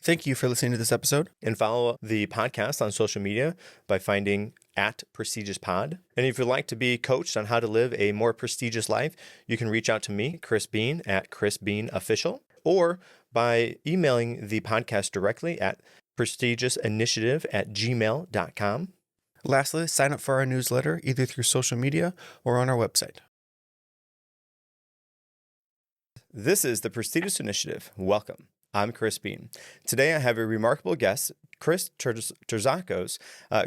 Thank you for listening to this episode, and follow the podcast on social media by finding at Prestigious Pod. And if you'd like to be coached on how to live a more prestigious life, you can reach out to me, Chris Bean, at Chris Bean Official, or by emailing the podcast directly at prestigiousInitiative@gmail.com. Lastly, sign up for our newsletter either through social media or on our website. This is the Prestigious Initiative. Welcome. I'm Chris Bean. Today I have a remarkable guest, Chris Terzakos.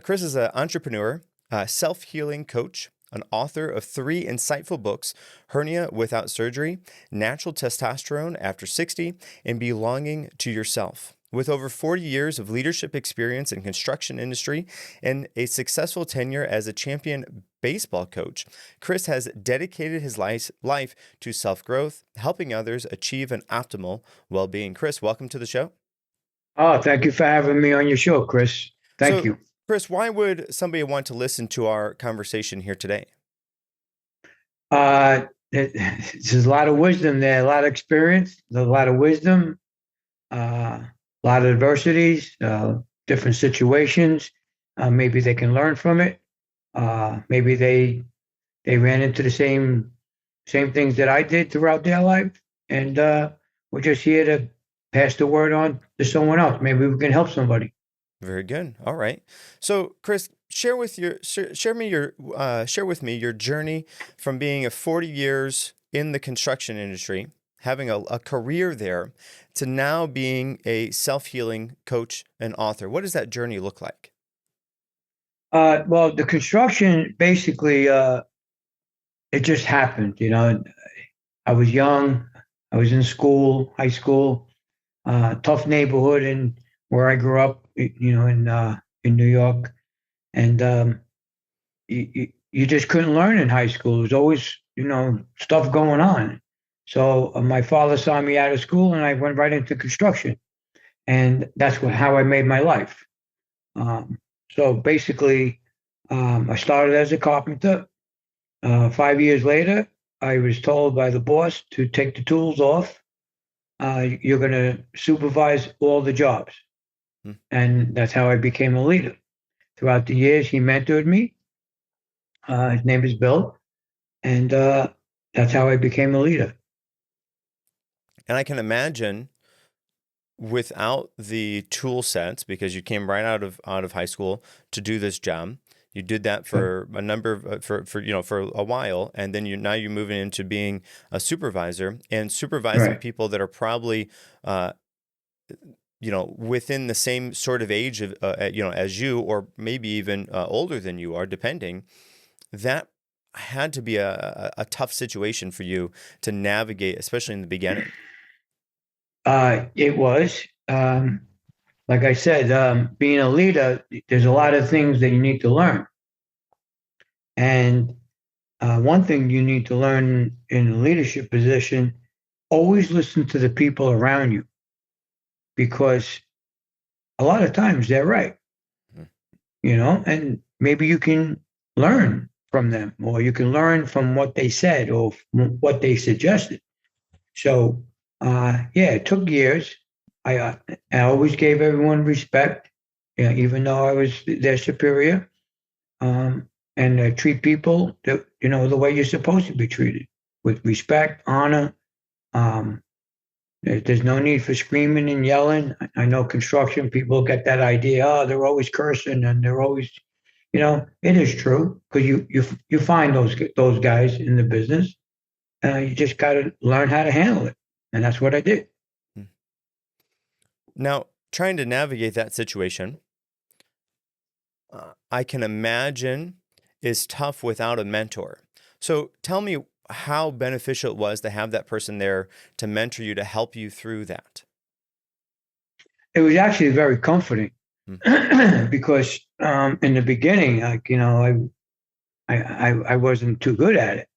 Chris is an entrepreneur, a self-healing coach, an author of 3 insightful books: Hernia Without Surgery, Natural Testosterone After 60, and Belonging to Yourself. With over 40 years of leadership experience in construction industry and a successful tenure as a champion baseball coach, Chris has dedicated his life to self-growth, helping others achieve an optimal well-being. Chris, welcome to the show. Oh, thank you for having me on your show, Chris. Thank you. Chris, why would somebody want to listen to our conversation here today? There's a lot of wisdom there, a lot of experience, a lot of wisdom, a lot of adversities, different situations. Maybe they can learn from it. Maybe they ran into the same things that I did throughout their life, and we're just here to pass the word on to someone else. Maybe we can help somebody. Very good. All right. So, Chris, share with me your journey from being 40 years in the construction industry, having a career there, to now being a self-healing coach and author. What does that journey look like? Well, the construction basically, it just happened. I was young. I was in school, high school, tough neighborhood, and where I grew up, in New York, and you just couldn't learn in high school. There was always, stuff going on. So my father saw me out of school, and I went right into construction, and that's how I made my life. So basically, I started as a carpenter. 5 years later, I was told by the boss to take the tools off. You're going to supervise all the jobs. And that's how I became a leader. Throughout the years, he mentored me. His name is Bill. And that's how I became a leader. And I can imagine, without the tool sets, because you came right out of high school to do this job, you did that for a number of, for a while, and then now you're moving into being a supervisor and supervising people that are probably within the same sort of age of as you, or maybe even older than you are, depending. That had to be a tough situation for you to navigate, especially in the beginning. It was. Like I said, being a leader, there's a lot of things that you need to learn. And one thing you need to learn in a leadership position: always listen to the people around you, because a lot of times they're right, and maybe you can learn from them, or you can learn from what they said or what they suggested. So, it took years. I always gave everyone respect, even though I was their superior, and treat people the way you're supposed to be treated, with respect, honor. There's no need for screaming and yelling. I know construction people get that idea. Oh, they're always cursing and they're always, it is true, because you find those guys in the business. You just got to learn how to handle it, and that's what I did. Now, trying to navigate that situation, I can imagine, is tough without a mentor. So tell me how beneficial it was to have that person there to mentor you, to help you through that. It was actually very comforting, because in the beginning, I wasn't too good at it.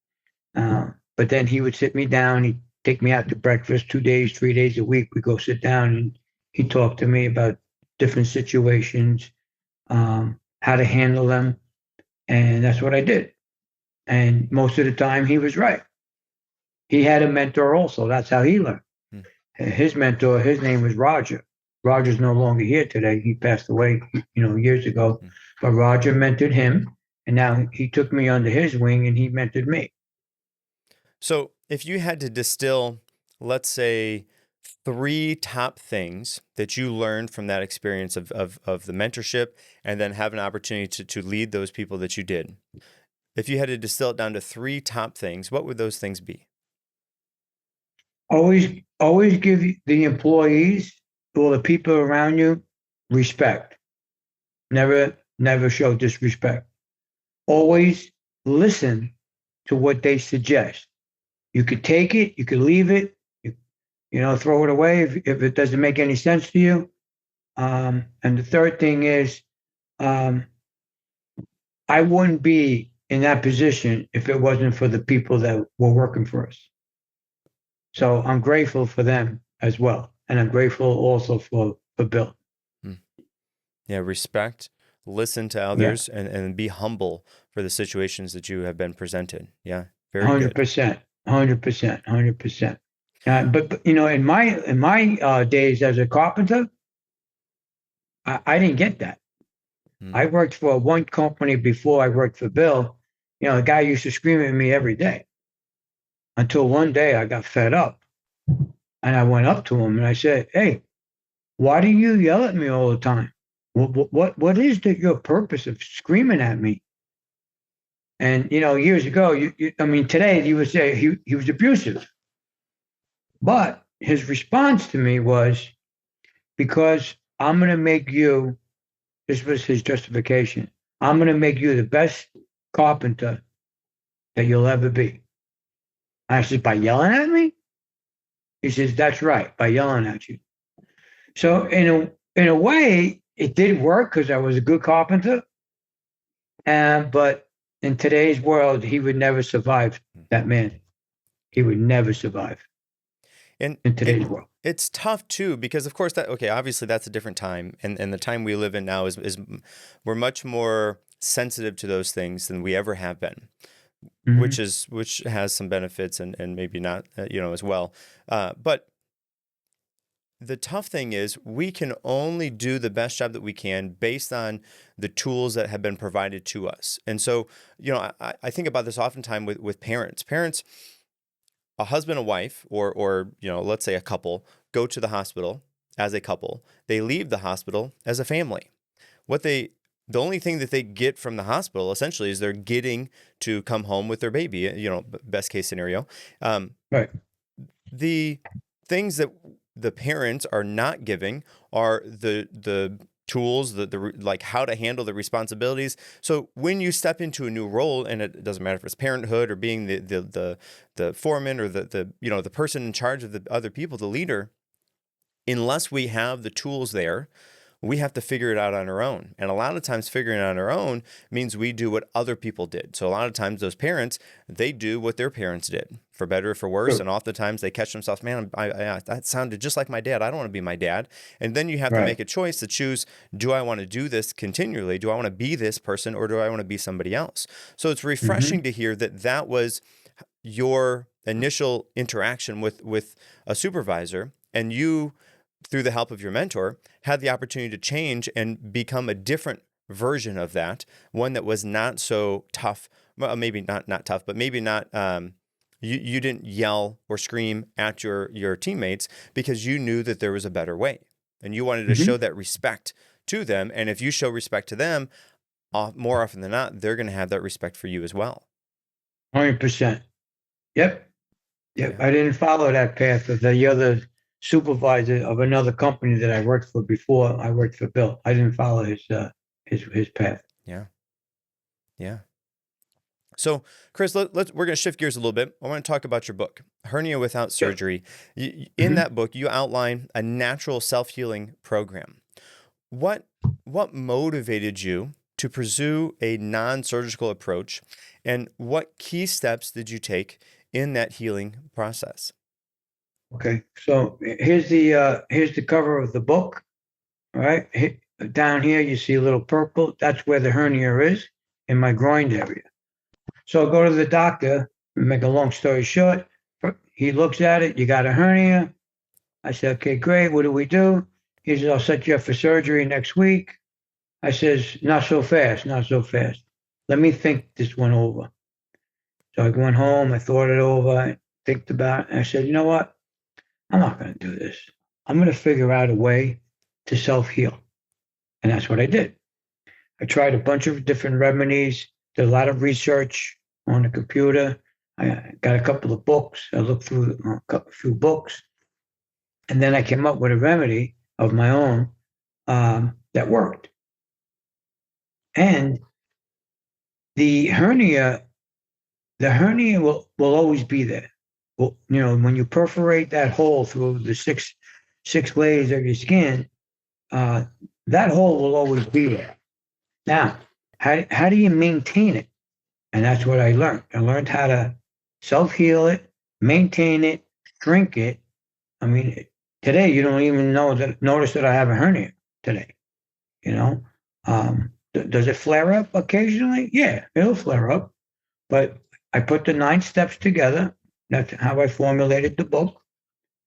But then he would sit me down. He'd take me out to breakfast 2 days, 3 days a week. We go sit down, and he'd talk to me about different situations, how to handle them. And that's what I did. And most of the time he was right. He had a mentor also. That's how he learned. His mentor, his name was Roger. Roger's no longer here today. He passed away, years ago. Mm. But Roger mentored him, and now he took me under his wing, and he mentored me. So if you had to distill, let's say, three top things that you learned from that experience of the mentorship and then have an opportunity to lead those people that you did. If you had to distill it down to three top things, what would those things be? Always give the employees or the people around you respect. Never show disrespect. Always listen to what they suggest. You could take it, you could leave it, throw it away if it doesn't make any sense to you. And the third thing is, I wouldn't be in that position if it wasn't for the people that were working for us. So I'm grateful for them as well. And I'm grateful also for Bill. Yeah, respect, listen to others, and be humble for the situations that you have been presented. Yeah, very good. 100%, 100%, 100%. But in my days as a carpenter, I didn't get that. I worked for one company before I worked for Bill. The guy used to scream at me every day until one day I got fed up. And I went up to him and I said, "Hey, why do you yell at me all the time? What is your purpose of screaming at me?" And, years ago, today he would say he was abusive. But his response to me was, because I'm going to make you, this was his justification, I'm going to make you the best carpenter that you'll ever be. I said, by yelling at me? He says, that's right, by yelling at you. So in a way, it did work because I was a good carpenter. But in today's world, he would never survive, that man. He would never survive in today's world. It's tough too, because of course obviously that's a different time. And the time we live in now is we're much more sensitive to those things than we ever have been. Mm-hmm. which has some benefits and maybe not, as well. But the tough thing is we can only do the best job that we can based on the tools that have been provided to us. And so, I think about this oftentimes with parents. Parents, a husband and wife, or let's say a couple, go to the hospital as a couple. They leave the hospital as a family. The only thing that they get from the hospital essentially is they're getting to come home with their baby, best case scenario. Right. The things that the parents are not giving are the tools, like how to handle the responsibilities. So when you step into a new role, and it doesn't matter if it's parenthood or being the foreman or the person in charge of the other people, the leader, unless we have the tools there, we have to figure it out on our own. And a lot of times figuring it out on our own means we do what other people did. So a lot of times those parents, they do what their parents did, for better or for worse. Sure. And oftentimes they catch themselves, man, that sounded just like my dad. I don't want to be my dad. And then you have to make a choice to choose, do I want to do this continually? Do I want to be this person, or do I want to be somebody else? So it's refreshing to hear that was your initial interaction with a supervisor, and you, through the help of your mentor, had the opportunity to change and become a different version of that, one that was not so tough. Well, maybe not tough, but maybe not. You didn't yell or scream at your teammates because you knew that there was a better way, and you wanted to show that respect to them. And if you show respect to them, more often than not, they're going to have that respect for you as well. 100%. Yep. Yeah. I didn't follow that path of the other supervisor of another company that I worked for before I worked for Bill. I didn't follow his path. Yeah. So, Chris, we're going to shift gears a little bit. I want to talk about your book, Hernia Without Surgery. In that book, you outline a natural self-healing program. What motivated you to pursue a non-surgical approach, and what key steps did you take in that healing process? Okay, so here's the cover of the book. All right, down here you see a little purple. That's where the hernia is, in my groin area. So I go to the doctor. Make a long story short, he looks at it. You got a hernia. I said, okay, great. What do we do? He says, I'll set you up for surgery next week. I says, not so fast, not so fast. Let me think this one over. So I went home, I thought it over, I think about it, and I said, you know what? I'm not going to do this. I'm going to figure out a way to self-heal. And that's what I did. I tried a bunch of different remedies, did a lot of research on the computer. I got a couple of books. I looked through a few books. And then I came up with a remedy of my own that worked. And the hernia will always be there. Well, when you perforate that hole through the six layers of your skin, that hole will always be there. Now, how do you maintain it? And that's what I learned. I learned how to self-heal it, maintain it, shrink it. I mean, today you don't even notice that I have a hernia today. Does it flare up occasionally? Yeah, it'll flare up. But I put the 9 steps together. That's how I formulated the book,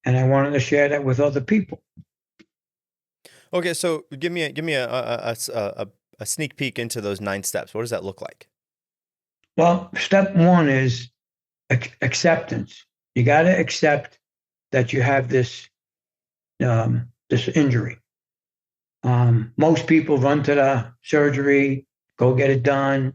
and I wanted to share that with other people. Okay, so give me a sneak peek into those 9 steps. What does that look like? Well, step 1 is acceptance. You got to accept that you have this injury. Most people run to the surgery, go get it done.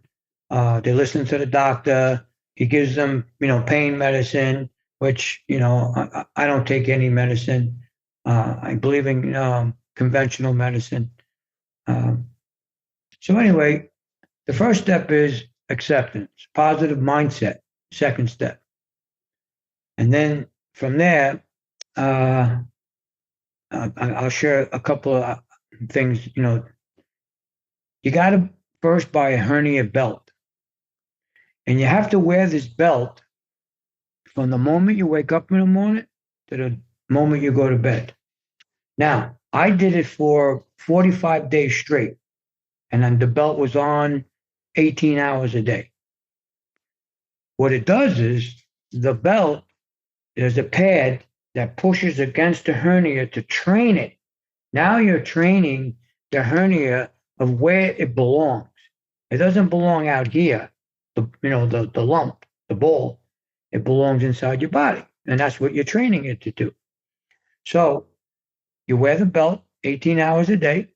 They listen to the doctor. He gives them, pain medicine, which, I don't take any medicine. I believe in conventional medicine. So anyway, the first step is acceptance, positive mindset, second step. And then from there, I'll share a couple of things. You got to first buy a hernia belt. And you have to wear this belt from the moment you wake up in the morning to the moment you go to bed. Now, I did it for 45 days straight. And then the belt was on 18 hours a day. What it does is the belt, there's a pad that pushes against the hernia to train it. Now you're training the hernia of where it belongs. It doesn't belong out here. The lump, the ball, it belongs inside your body. And that's what you're training it to do. So you wear the belt 18 hours a day.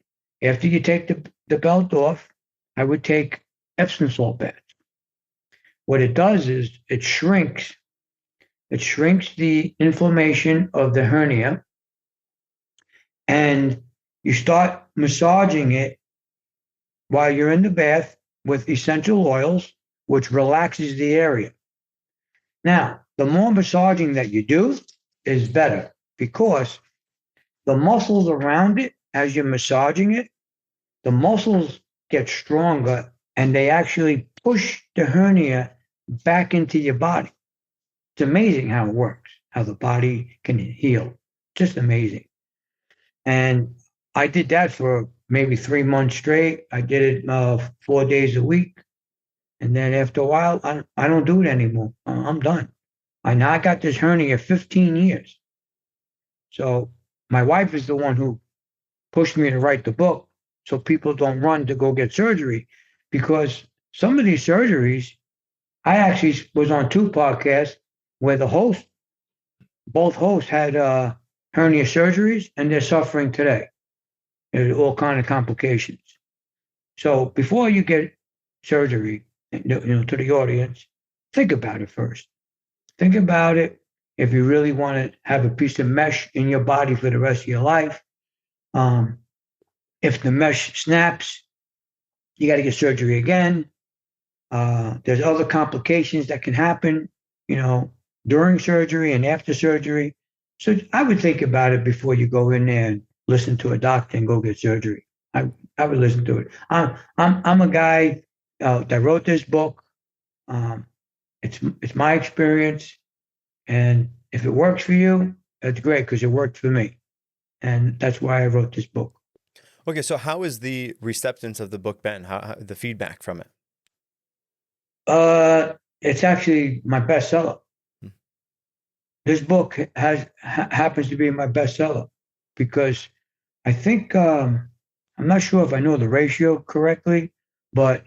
After you take the belt off, I would take Epsom salt baths. What it does is it shrinks the inflammation of the hernia, and you start massaging it while you're in the bath with essential oils, which relaxes the area. Now, the more massaging that you do is better, because the muscles around it, as you're massaging it, the muscles get stronger and they actually push the hernia back into your body. It's amazing how it works, how the body can heal. Just amazing. And I did that for maybe 3 months straight. I did it 4 days a week. And then after a while, I don't do it anymore. I'm done. I got this hernia 15 years. So my wife is the one who pushed me to write the book, so people don't run to go get surgery. Because some of these surgeries, I actually was on 2 podcasts where both hosts had hernia surgeries, and they're suffering today. There's all kind of complications. So before you get surgery, to the audience, think about it first. Think about it if you really want to have a piece of mesh in your body for the rest of your life. If the mesh snaps, you got to get surgery again. There's other complications that can happen, during surgery and after surgery. So I would think about it before you go in there and listen to a doctor and go get surgery. I would listen to it. I'm a guy that wrote this book. It's my experience, and if it works for you, that's great, because it worked for me, and that's why I wrote this book. Okay, so how has the receptance of the book been? How the feedback from it? It's actually my bestseller. This book happens to be my bestseller because I think I'm not sure if I know the ratio correctly, but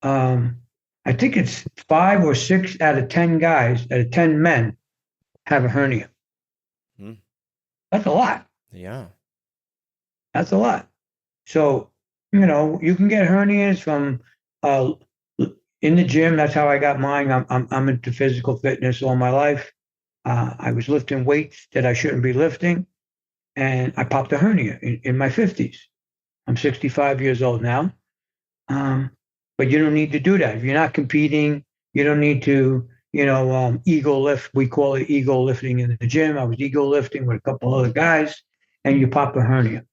um, I think it's 5 or 6 out of 10 guys, out of 10 men, have a hernia. Hmm. That's a lot. Yeah. That's a lot. So, you can get hernias from uh, in the gym. That's how I got mine. I'm into physical fitness all my life. I was lifting weights that I shouldn't be lifting, and I popped a hernia in my 50s. I'm 65 years old now. Um, but you don't need to do that. If you're not competing, you don't need to, ego lift. We call it ego lifting in the gym. I was ego lifting with a couple other guys, and you pop a hernia.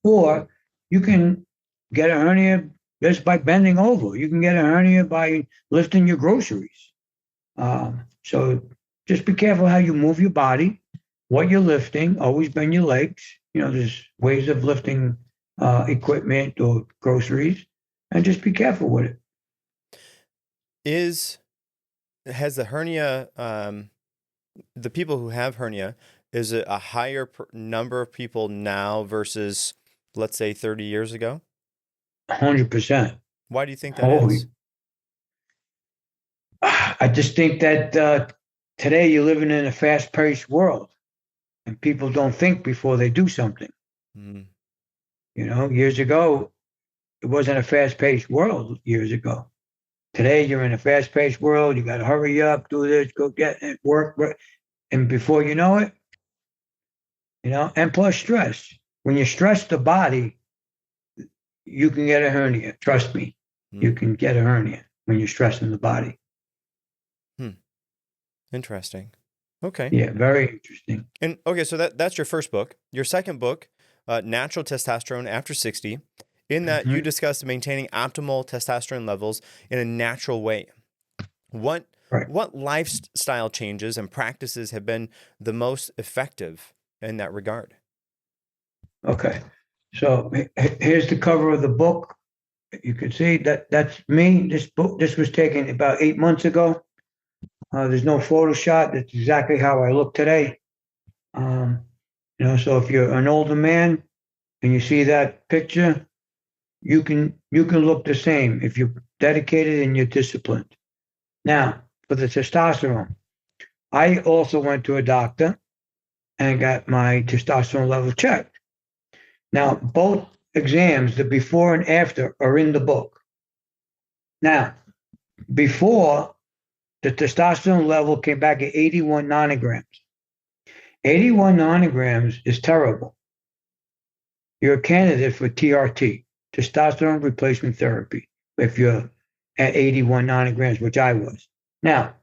Or you can get a hernia just by bending over. You can get a hernia by lifting your groceries. So just be careful how you move your body, what you're lifting. Always bend your legs. There's ways of lifting equipment or groceries, and just be careful with it. Is has the hernia the people who have hernia, is it a higher number of people now versus, let's say, 30 years ago? 100%. Why do you think that is? Holy, I just think that today you're living in a fast-paced world, and people don't think before they do something. Mm, Years ago, it wasn't a fast-paced world years ago. Today, you're in a fast-paced world. You got to hurry up, do this, go get it, work. And before you know it, and plus stress. When you stress the body, you can get a hernia. Trust me, you mm, can get a hernia when you're stressing the body. hmm. Interesting. Okay. Yeah, very interesting. And okay, so that's your first book. Your second book, Natural Testosterone After 60. In that, you Hmm. discuss maintaining optimal testosterone levels in a natural way. What Right. what lifestyle changes and practices have been the most effective in that regard? Okay. So here's the cover of the book. You can see that's me. This was taken about 8 months ago. There's no Photoshop. That's exactly how I look today. Um, so if you're an older man and you see that picture, you can look the same if you're dedicated and you're disciplined. Now, for the testosterone, I also went to a doctor and got my testosterone level checked. Now, both exams, the before and after, are in the book. Now, before, the testosterone level came back at 81 nanograms. 81 nanograms is terrible. You're a candidate for TRT, testosterone replacement therapy, if you're at 81 nanograms, which I was. Now,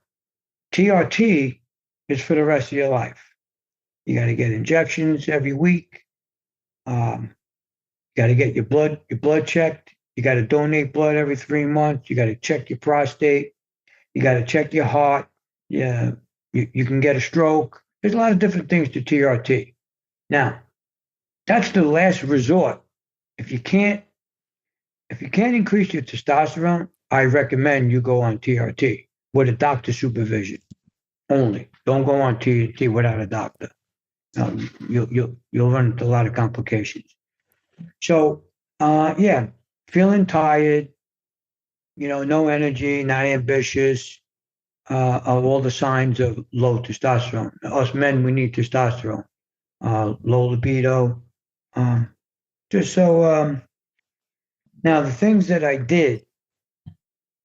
TRT is for the rest of your life. You got to get injections every week. Um, you got to get your blood checked. You got to donate blood every 3 months. You got to check your prostate. You got to check your heart. Yeah, you can get a stroke. There's a lot of different things to TRT. Now, that's the last resort. If you can't if you can't increase your testosterone, I recommend you go on TRT with a doctor supervision only. Don't go on TRT without a doctor. You'll run into a lot of complications. So, yeah, feeling tired, no energy, not ambitious, are all the signs of low testosterone. Us men, we need testosterone. Low libido. Um, just so now the things that I did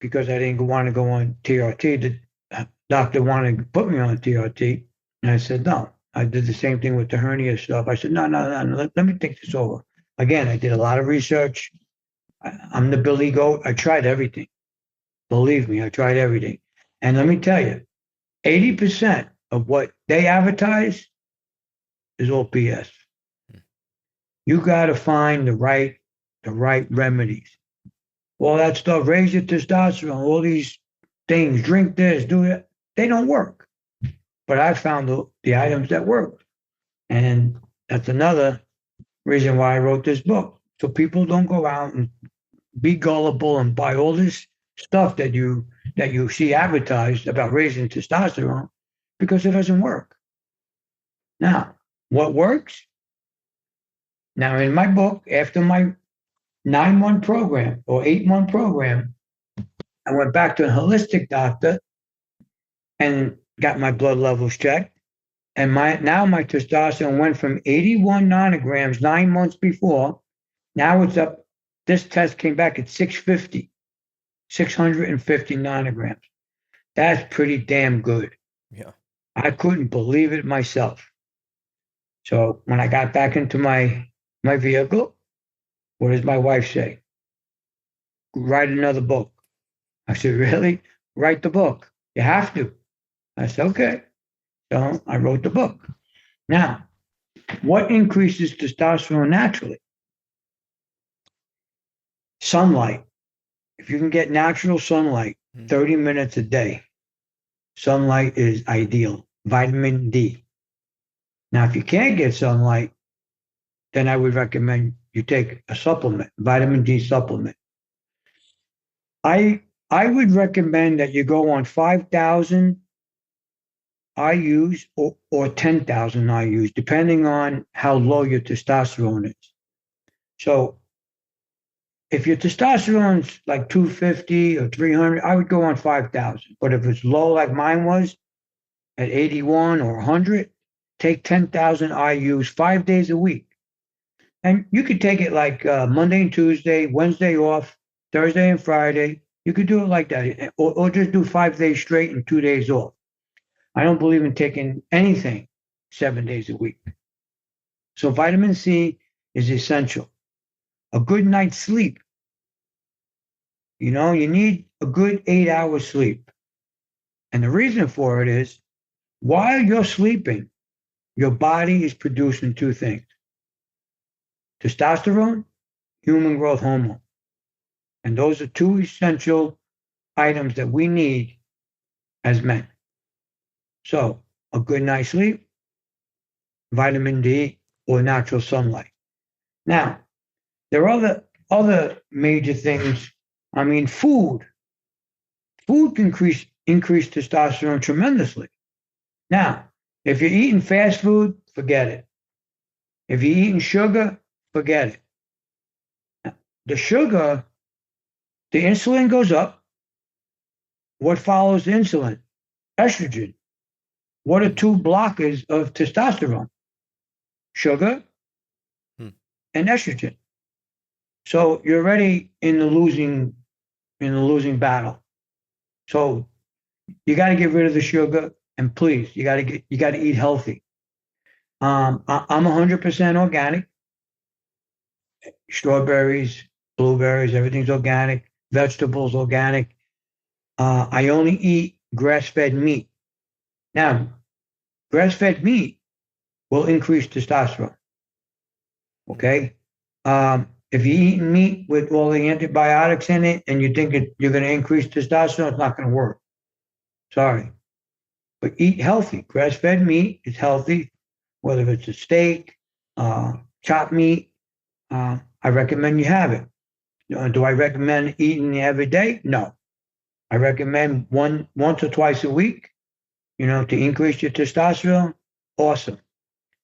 because I didn't want to go on TRT, the doctor wanted to put me on TRT, and I said no. I did the same thing with the hernia stuff. I said no, no, no, no. Let me think this over. Again, I did a lot of research. I'm the Billy Goat. I tried everything. Believe me, I tried everything. And let me tell you, 80% of what they advertise is all BS. You got to find the right remedies. All that stuff, raise your testosterone, all these things, drink this, do that. They don't work. But I found the items that work. And that's another reason why I wrote this book. So people don't go out and be gullible and buy all this stuff that you see advertised about raising testosterone because it doesn't work. Now, what works? Now, in my book, after my 9-month program or 8-month program, I went back to a holistic doctor and got my blood levels checked. And my testosterone went from 81 nanograms 9 months before. Now it's up. This test came back at 650 nanograms. That's pretty damn good. Yeah. I couldn't believe it myself. So when I got back into my vehicle, what does my wife say? Write another book. I said, really? Write the book. You have to. I said, okay. So I wrote the book. Now, what increases testosterone naturally? Sunlight. If you can get natural sunlight 30 minutes a day, sunlight is ideal. Vitamin D. Now, if you can't get sunlight, then I would recommend you take a supplement, vitamin D supplement. I would recommend that you go on 5,000 IUs or 10,000 IUs, depending on how low your testosterone is. So if your testosterone's like 250 or 300, I would go on 5,000. But if it's low like mine was at 81 or 100, take 10,000 IUs 5 days a week. And you could take it like Monday and Tuesday, Wednesday off, Thursday and Friday. You could do it like that, or just do 5 days straight and 2 days off. I don't believe in taking anything 7 days a week. So vitamin C is essential. A good night's sleep. You know, you need a good 8 hours sleep. And the reason for it is while you're sleeping, your body is producing two things: testosterone, human growth hormone. And those are two essential items that we need as men. So a good night's sleep, vitamin D, or natural sunlight. Now, there are other major things. I mean, food. Food can increase testosterone tremendously. Now, if you're eating fast food, forget it. If you're eating sugar, forget it. The sugar, the insulin goes up. What follows the insulin? Estrogen. What are two blockers of testosterone? Sugar and estrogen. So you're already in the losing battle. So you got to get rid of the sugar, and please, you got to eat healthy. I'm 100% organic. Strawberries, blueberries, everything's organic. Vegetables, organic. I only eat grass-fed meat. Now, grass-fed meat will increase testosterone. Okay? If you're eating meat with all the antibiotics in it and you think you're going to increase testosterone, it's not going to work. Sorry. But eat healthy. Grass-fed meat is healthy, whether it's a steak, chopped meat. I recommend you have it. Do I recommend eating it every day? No. I recommend once or twice a week, to increase your testosterone. Awesome.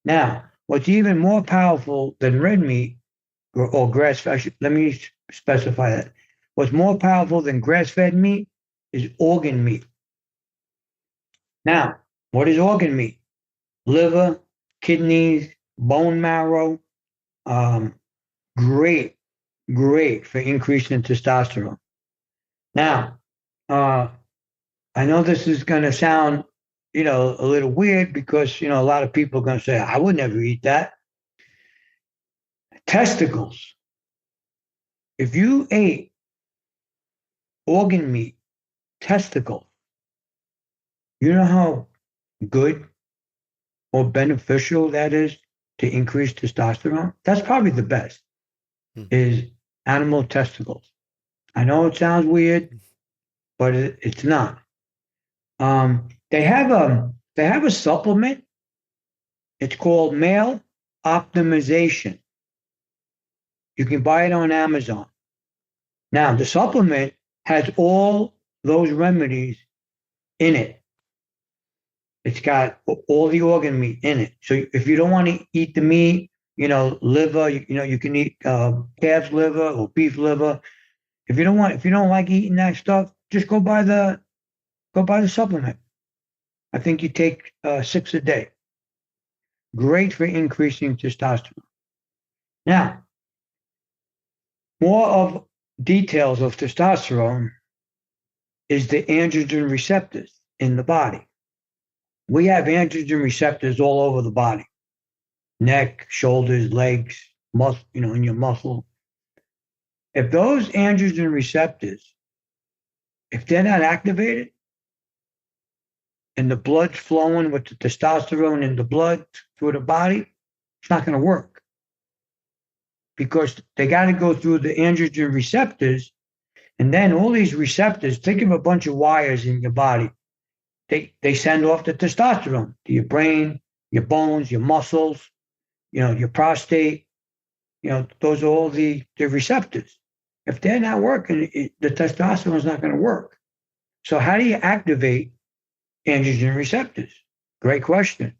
Now, what's even more powerful than red meat or grass-fed, let me specify that. What's more powerful than grass-fed meat is organ meat. Now, what is organ meat? Liver, kidneys, bone marrow. Great for increasing testosterone. Now, I know this is going to sound, a little weird because, a lot of people are going to say, I would never eat that. Testicles. If you ate organ meat, testicles, you know how good or beneficial that is to increase testosterone? That's probably the best, is animal testicles. I know it sounds weird, but it's not. They have a supplement. It's called Male Optimization. You can buy it on Amazon. Now, the supplement has all those remedies in it. It's got all the organ meat in it. So if you don't want to eat the meat, liver. You can eat calf's liver or beef liver. If you don't like eating that stuff, just go buy the supplement. I think you take 6 a day. Great for increasing testosterone. Now, more of details of testosterone is the androgen receptors in the body. We have androgen receptors all over the body: neck, shoulders, legs, muscle, in your muscle. If those androgen receptors, if they're not activated and the blood's flowing with the testosterone in the blood through the body, it's not going to work, because they got to go through the androgen receptors. And then all these receptors, think of a bunch of wires in your body. They send off the testosterone to your brain, your bones, your muscles, your prostate. Those are all the receptors. If they're not working, the testosterone is not going to work. So how do you activate androgen receptors? Great question.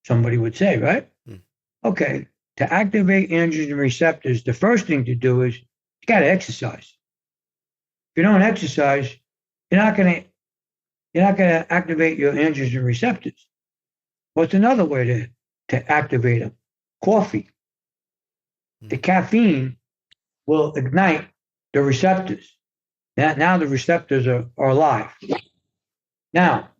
Somebody would say, right? Okay. To activate androgen receptors, the first thing to do is you got to exercise. If you don't exercise, you're not going to activate your androgen receptors. What's another way to activate them? Coffee. The caffeine will ignite the receptors. Now the receptors are alive. Now,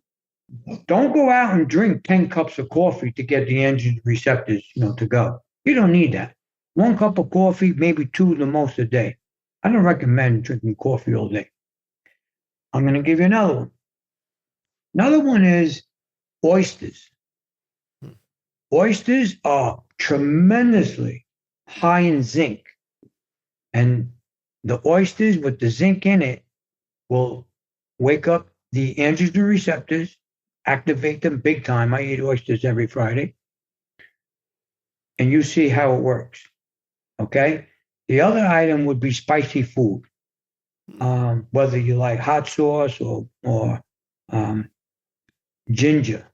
don't go out and drink 10 cups of coffee to get the androgen receptors, to go. You don't need that. 1 cup of coffee, maybe 2 the most a day. I don't recommend drinking coffee all day. I'm going to give you another one. Another one is oysters. Oysters are tremendously high in zinc. And the oysters with the zinc in it will wake up the androgen receptors, activate them big time. I eat oysters every Friday. And you see how it works. Okay? The other item would be spicy food. Whether you like hot sauce or ginger.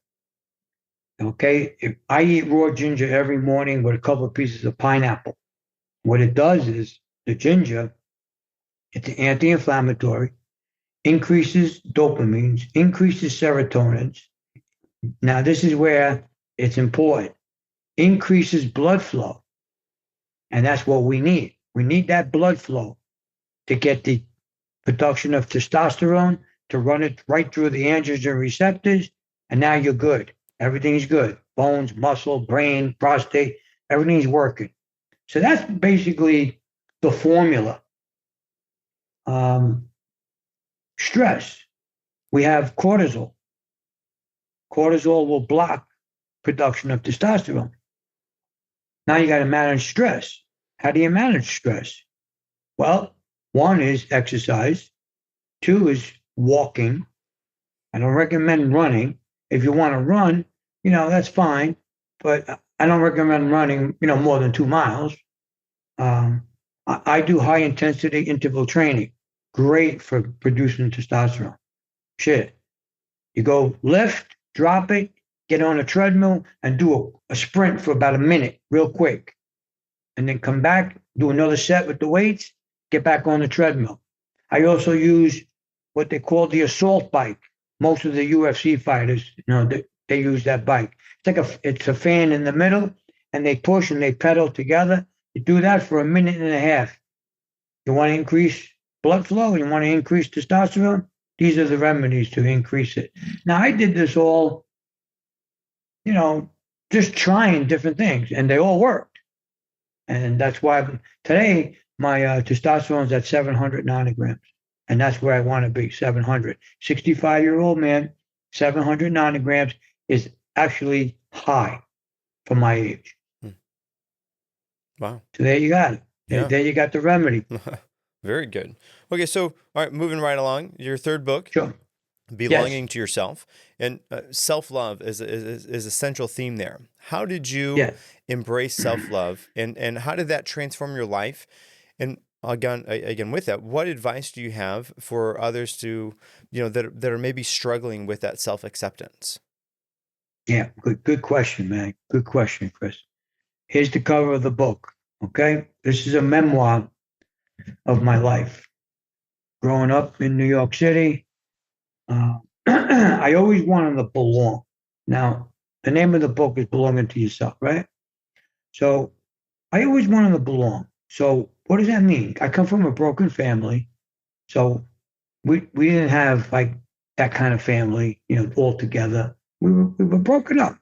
Okay? If I eat raw ginger every morning with a couple of pieces of pineapple. What it does is the ginger, it's anti-inflammatory, increases dopamines, increases serotonins. Now, this is where it's important. Increases blood flow. And that's what we need. We need that blood flow to get the production of testosterone, to run it right through the androgen receptors, and now you're good. Everything's good. Bones, muscle, brain, prostate, everything's working. So that's basically the formula. Stress. We have cortisol. Cortisol will block production of testosterone. Now you got to manage stress. How do you manage stress? Well, 1 is exercise. 2 is walking. I don't recommend running. If you want to run, that's fine. But I don't recommend running, more than 2 miles. I do high intensity interval training. Great for producing testosterone. Shit. You go lift, drop it, get on a treadmill, and do a sprint for about a minute, real quick. And then come back, do another set with the weights, get back on the treadmill. I also use what they call the assault bike. Most of the UFC fighters, they use that bike. It's a fan in the middle, and they push and they pedal together. You do that for a minute and a half. You want to increase blood flow? You want to increase testosterone? These are the remedies to increase it. Now, I did this all, just trying different things, and they all worked. And that's why today my testosterone is at 700 nanograms. And that's where I want to be, 700. 65-year-old man, 700 nanograms is actually high for my age. Wow. So there you got it. Yeah. There you got the remedy. Very good. Okay, so all right, moving right along. Your third book, Sure. Belonging to Yourself, and self-love is a central theme there. How did you embrace self-love, and how did that transform your life? And again, with that, what advice do you have for others to, that are maybe struggling with that self-acceptance? Yeah, good question, man. Good question, Chris. Here's the cover of the book. Okay, this is a memoir of my life. Growing up in New York City, uh, I always wanted to belong. Now, the name of the book is Belonging to Yourself, right? So I always wanted to belong. So what does that mean? I come from a broken family. So we didn't have like that kind of family, all together. We were broken up.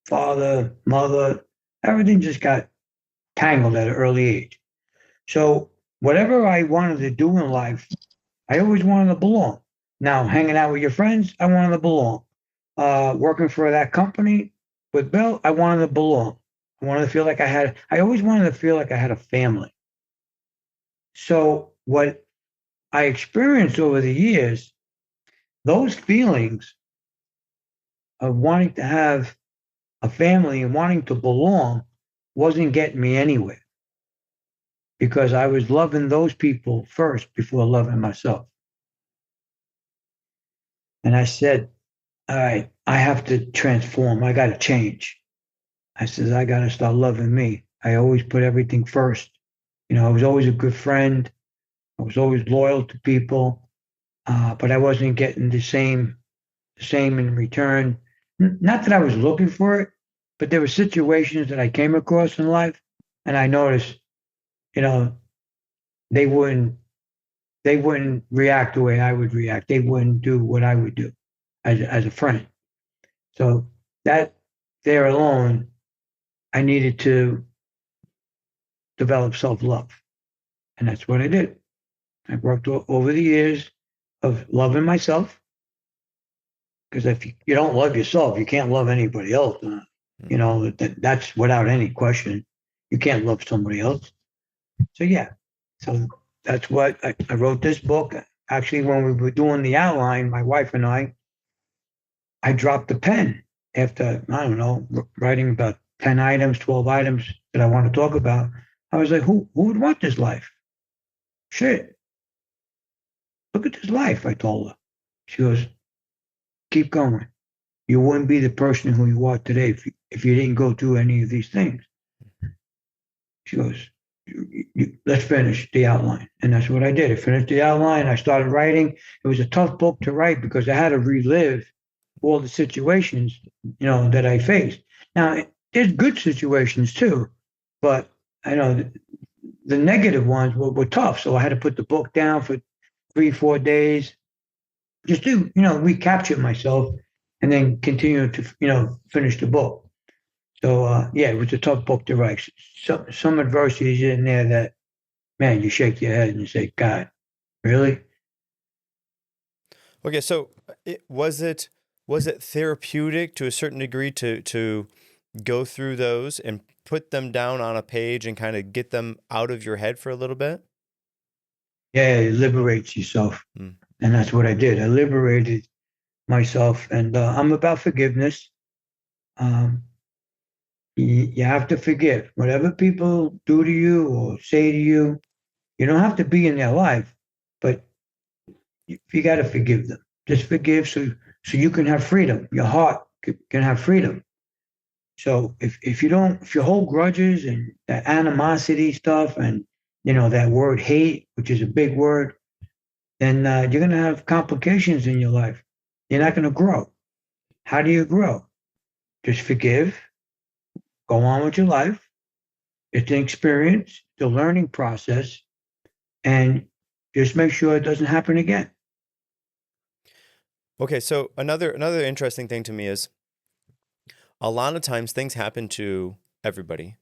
Father, mother, everything just got tangled at an early age. So whatever I wanted to do in life, I always wanted to belong. Now, hanging out with your friends, I wanted to belong. Working for that company with Bill, I wanted to belong. I always wanted to feel like I had a family. So what I experienced over the years, those feelings of wanting to have a family and wanting to belong wasn't getting me anywhere because I was loving those people first before loving myself. And I said, all right, I have to transform. I got to change. I said, I got to start loving me. I always put everything first. I was always a good friend. I was always loyal to people, but I wasn't getting the same in return. Not that I was looking for it, but there were situations that I came across in life, and I noticed, you know, they wouldn't they wouldn't react the way I would react. They wouldn't do what I would do as a friend. So that there alone, I needed to develop self love, and that's what I did. I worked over the years of loving myself because if you don't love yourself, you can't love anybody else. That's without any question. You can't love somebody else. So yeah, so that's what I wrote this book. Actually, when we were doing the outline, my wife and I dropped the pen after I don't know writing about 10 items, 12 items that I want to talk about. I was like, who would want this life? Shit, look at this life. I told her. She goes, keep going. You wouldn't be the person who you are today if you didn't go through any of these things. She goes, let's finish the outline. And that's what I did. I finished the outline. I started writing. It was a tough book to write because I had to relive all the situations, that I faced. Now, there's good situations too, but I know the negative ones were tough. So I had to put the book down for 3, 4 days just to, recapture myself and then continue to, finish the book. So yeah, it was a tough book to write. Some adversities in there that, man, you shake your head and you say, God, really? Okay, so was it therapeutic to a certain degree to go through those and put them down on a page and kind of get them out of your head for a little bit? Yeah, it liberates yourself. Mm. And that's what I did. I liberated myself. And I'm about forgiveness. Um, you have to forgive. Whatever people do to you or say to you, you don't have to be in their life, but you got to forgive them. Just forgive so you can have freedom. Your heart can have freedom. So if you hold grudges and that animosity stuff and that word hate, which is a big word, then you're going to have complications in your life. You're not going to grow. How do you grow? Just forgive, go on with your life. It's an experience, the learning process, and just make sure it doesn't happen again. Okay, so another interesting thing to me is a lot of times things happen to everybody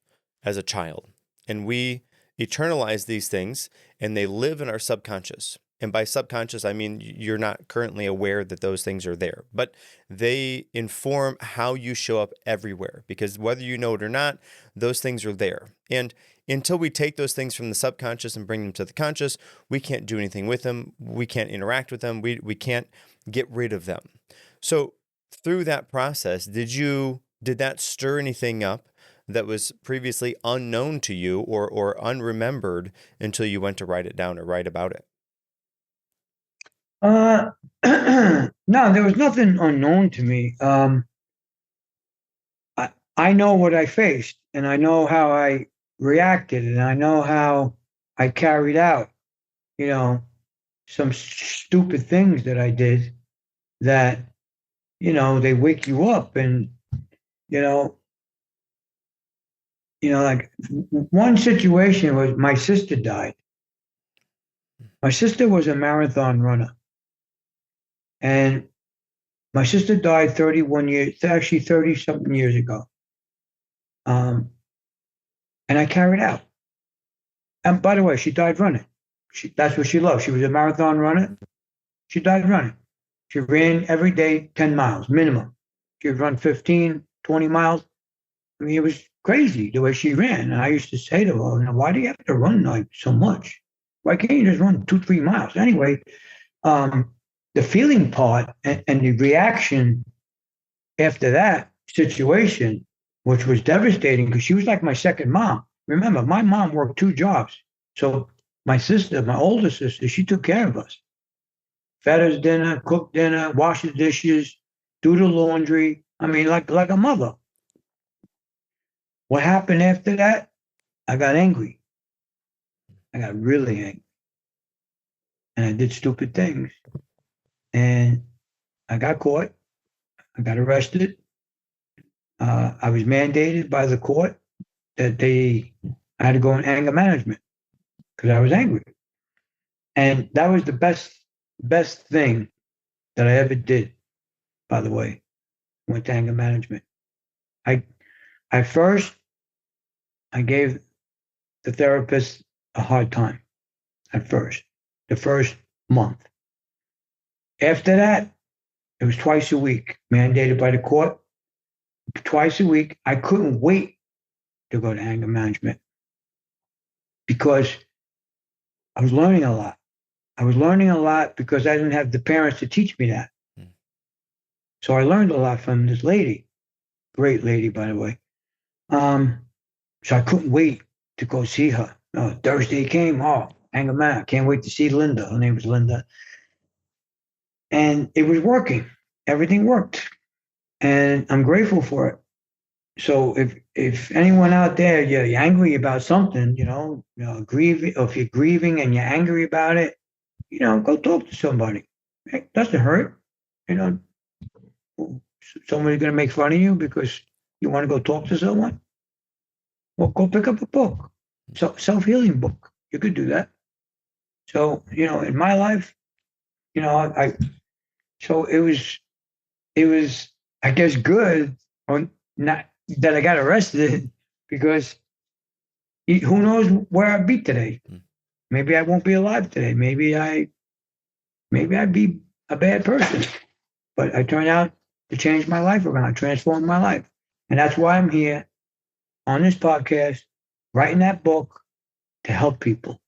as a child, and we eternalize these things and they live in our subconscious. And by subconscious, I mean you're not currently aware that those things are there, but they inform how you show up everywhere because whether you know it or not, those things are there. And until we take those things from the subconscious and bring them to the conscious, we can't do anything with them. We can't interact with them. We can't get rid of them. So through that process, did that stir anything up that was previously unknown to you or unremembered until you went to write it down or write about it? Uh, no, there was nothing unknown to me. I know what I faced. and I know how I reacted, and I know how I carried out, you know, some stupid things that I did that, they wake you up. And, you know, like one situation was my sister died. My sister was a marathon runner, and my sister died 31 years, actually 30 something years ago. Um, and I carried out. And by the way, she died running. That's what she loved. She was a marathon runner. She died running. She ran every day 10 miles minimum. She would run 15, 20 miles. I mean, it was crazy the way she ran. And I used to say to her, "Now, why do you have to run like so much? Why can't you just run 2, 3 miles?" Anyway, um, the feeling part and the reaction after that situation, which was devastating because she was like my second mom. Remember, my mom worked 2 jobs. So my sister, my older sister, she took care of us. Fed us dinner, cooked dinner, washed the dishes, do the laundry. I mean, like a mother. What happened after that? I got angry. I got really angry. And I did stupid things. And I got caught. I got arrested. I was mandated by the court that I had to go in anger management because I was angry. And that was the best thing that I ever did, by the way, went to anger management. I I first I gave the therapist a hard time at first, the first month. After that, it was twice a week, mandated by the court. Twice a week. I couldn't wait to go to anger management because I was learning a lot. I was learning a lot because I didn't have the parents to teach me that. So I learned a lot from this lady, great lady, by the way. So I couldn't wait to go see her. Thursday came. Oh, anger management. Can't wait to see Linda. Her name was Linda. And it was working. Everything worked. And I'm grateful for it. So if anyone out there, you're angry about something, grieving, or if you're grieving and you're angry about it, go talk to somebody. It doesn't hurt. You know, somebody's going to make fun of you because you want to go talk to someone. Well, go pick up a book, self-healing book. You could do that. So, in my life, I so it was, I guess, good or not that I got arrested because who knows where I'd be today. Maybe I won't be alive today. Maybe I'd be a bad person. But I turned out to change my life around, transform my life. And that's why I'm here on this podcast, writing that book to help people.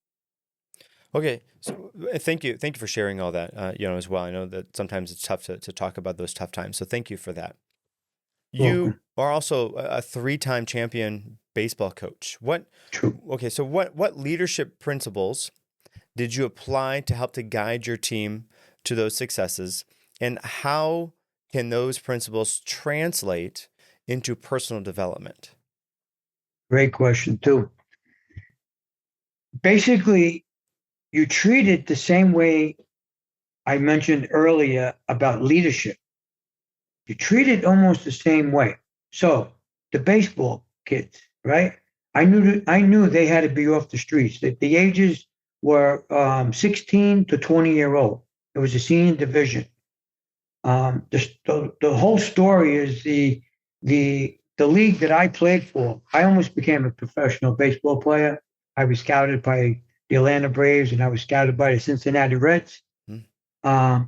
Okay, so thank you for sharing all that. As well. I know that sometimes it's tough to talk about those tough times. So thank you for that. You are also a 3-time champion baseball coach. True. Okay, so what leadership principles did you apply to help to guide your team to those successes, and how can those principles translate into personal development? Great question, too. Basically, you treat it the same way I mentioned earlier about leadership. You treat it almost the same way. So the baseball kids, right? I knew they had to be off the streets. The ages were 16 to 20-year-old. It was a senior division. The whole story is the league that I played for. I almost became a professional baseball player. I was scouted by the Atlanta Braves and I was scouted by the Cincinnati Reds. But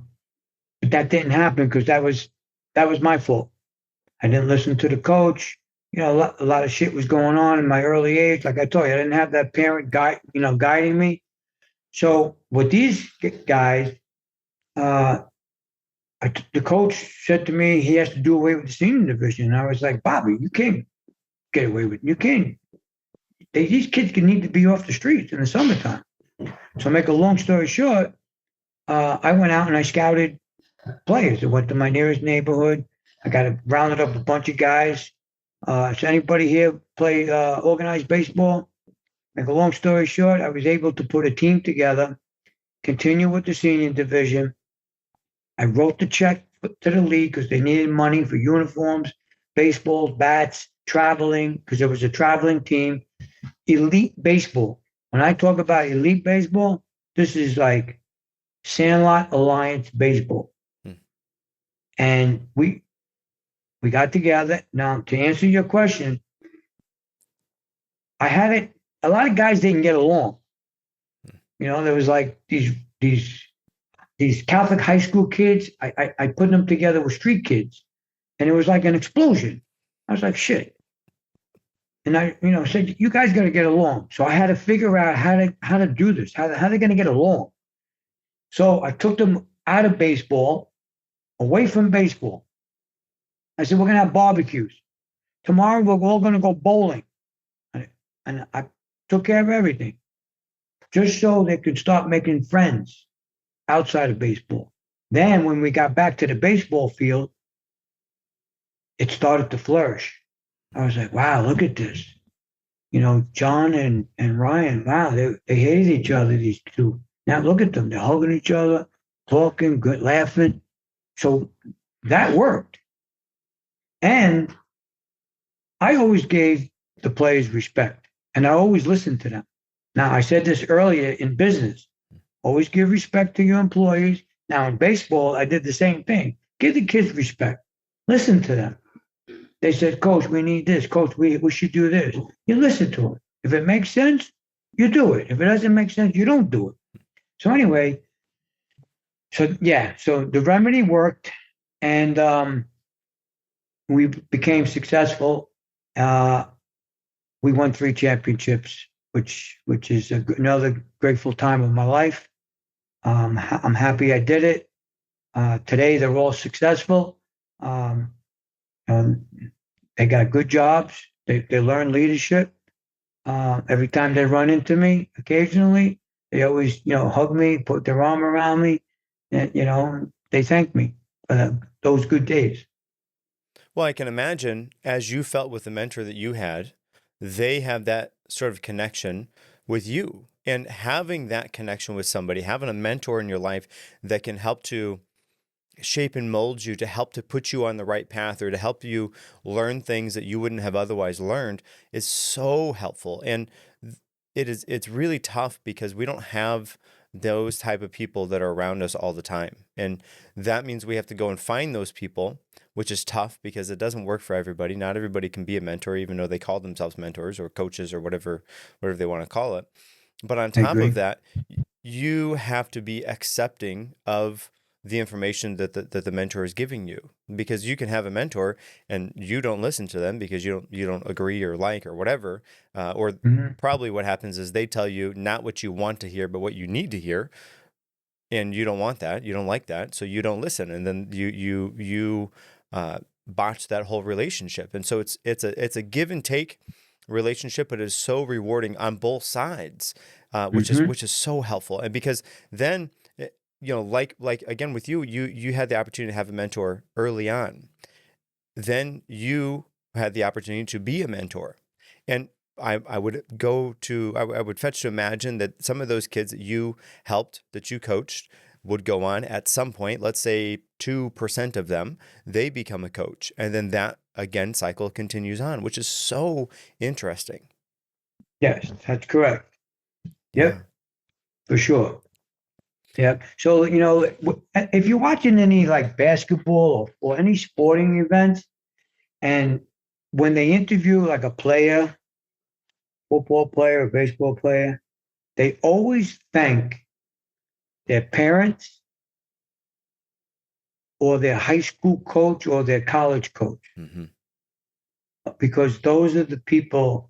that didn't happen because that was my fault. I didn't listen to the coach. A lot of shit was going on in my early age. Like I told you, I didn't have that parent guiding me. So with these guys, the coach said to me he has to do away with the senior division. And I was like, Bobby, you can't get away with it. You can't. These kids need to be off the streets in the summertime. So make a long story short, I went out and I scouted players. I went to my nearest neighborhood. I rounded up a bunch of guys Does anybody here play organized baseball? Make a long story short, I was able to put a team together, continue with the senior division. I wrote the check to the league because they needed money for uniforms, baseballs, bats, traveling, because it was a traveling team. Elite baseball. When I talk about elite baseball, this is like Sandlot Alliance baseball. Hmm. And we got together. Now, to answer your question, I had it. A lot of guys didn't get along. There was like these Catholic high school kids. I put them together with street kids, and it was like an explosion. I was like, shit. And I, said, you guys got to get along. So I had to figure out how to do this. How they going to get along? So I took them out of baseball, away from baseball. I said, we're going to have barbecues. Tomorrow we're all going to go bowling. And I took care of everything just so they could start making friends outside of baseball. Then when we got back to the baseball field, it started to flourish. I was like, wow, look at this. John and Ryan, wow, they hated each other, these two. Now look at them. They're hugging each other, talking, good, laughing. So that worked. And I always gave the players respect, and I always listened to them. Now, I said this earlier in business. Always give respect to your employees. Now, in baseball, I did the same thing. Give the kids respect. Listen to them. They said, Coach, we need this. Coach, we should do this. You listen to them. If it makes sense, you do it. If it doesn't make sense, you don't do it. So anyway, so the remedy worked, and we became successful. We won 3 championships, which is another grateful time of my life. I'm happy I did it. Today they're all successful. They got good jobs. They learn leadership. Every time they run into me, occasionally, they always, hug me, put their arm around me, and, they thank me for those good days. Well, I can imagine as you felt with the mentor that you had, they have that sort of connection with you. And having that connection with somebody, having a mentor in your life that can help to shape and mold you, to help to put you on the right path, or to help you learn things that you wouldn't have otherwise learned, is so helpful. And it's really tough because we don't have those type of people that are around us all the time. And that means we have to go and find those people, which is tough because it doesn't work for everybody. Not everybody can be a mentor, even though they call themselves mentors or coaches or whatever they want to call it. But on top of that, you have to be accepting of the information that the mentor is giving you, because you can have a mentor and you don't listen to them because you don't agree or like or whatever, or probably what happens is they tell you not what you want to hear but what you need to hear, and you don't want that, you don't like that, so you don't listen, and then you botch that whole relationship. And so it's a give and take relationship, but it is so rewarding on both sides, which is so helpful. And because then, like again with you had the opportunity to have a mentor early on. Then you had the opportunity to be a mentor. And I would fetch to imagine that some of those kids that you helped, that you coached, would go on at some point, let's say 2% of them, they become a coach. And then that, again, cycle continues on, which is so interesting. Yes, that's correct. Yep, for sure. Yeah. So, if you're watching any like basketball or any sporting events, and when they interview like a player, football player, or baseball player, they always thank their parents or their high school coach or their college coach, because those are the people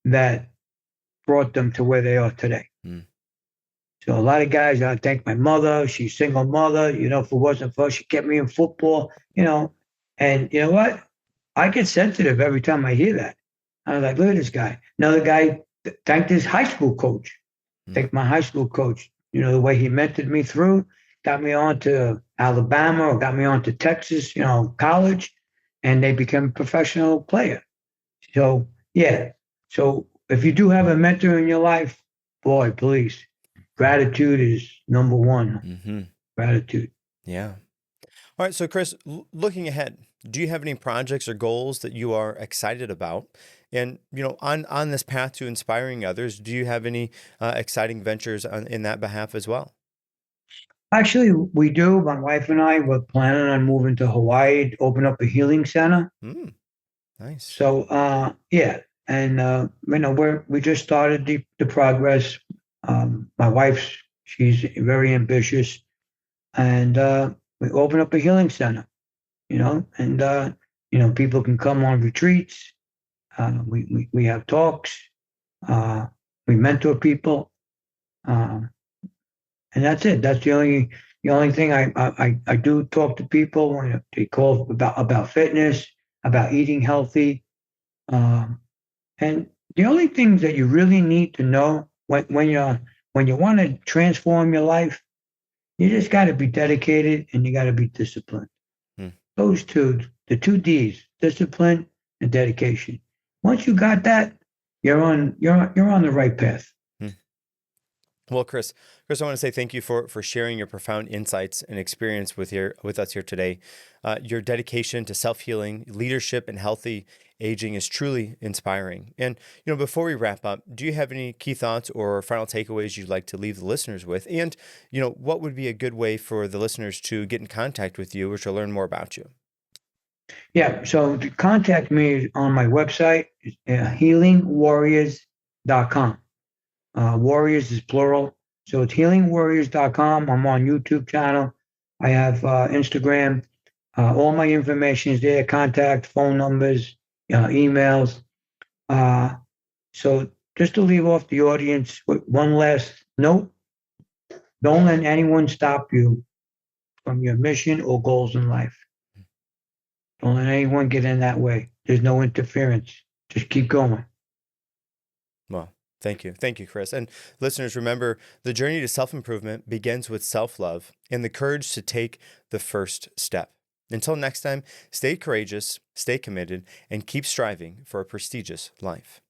that brought them to where they are today. So a lot of guys, I thank my mother. She's a single mother. If it wasn't for her, she kept me in football, And you know what? I get sensitive every time I hear that. I was like, look at this guy. Another guy thanked his high school coach. Thank my high school coach. The way he mentored me through, got me on to Alabama or got me on to Texas, college, and they became a professional player. So yeah. So if you do have a mentor in your life, boy, please, gratitude is number one. Mm-hmm. Gratitude. Yeah. All right. So, Chris, looking ahead, do you have any projects or goals that you are excited about? And on this path to inspiring others, do you have any exciting ventures in that behalf as well? Actually, we do. My wife and I were planning on moving to Hawaii to open up a healing center. Mm, nice. So yeah, and we just started the progress. My wife's she's very ambitious, and we open up a healing center. And people can come on retreats. We have talks. Uh, we mentor people, um, and that's it. That's the only thing I do talk to people when they call about fitness, about eating healthy. Um, And the only things that you really need to know when you want to transform your life, you just got to be dedicated and you got to be disciplined. Hmm. Those two, the two D's, discipline and dedication. Once you got that, you're on the right path. Hmm. Well, Chris, I want to say thank you for sharing your profound insights and experience with us here today. Your dedication to self healing, leadership, and healthy aging is truly inspiring. And before we wrap up, do you have any key thoughts or final takeaways you'd like to leave the listeners with? And what would be a good way for the listeners to get in contact with you or to learn more about you? Yeah. So to contact me on my website, healingwarriors.com. Warriors is plural. So it's healingwarriors.com. I'm on YouTube channel. I have Instagram. All my information is there, contact, phone numbers, emails. Uh, so just to leave off the audience with one last note, don't let anyone stop you from your mission or goals in life. Don't let anyone get in that way. There's no interference. Just keep going. Well, thank you. Thank you, Chris. And listeners, remember the journey to self improvement begins with self love and the courage to take the first step. Until next time, stay courageous, stay committed, and keep striving for a prestigious life.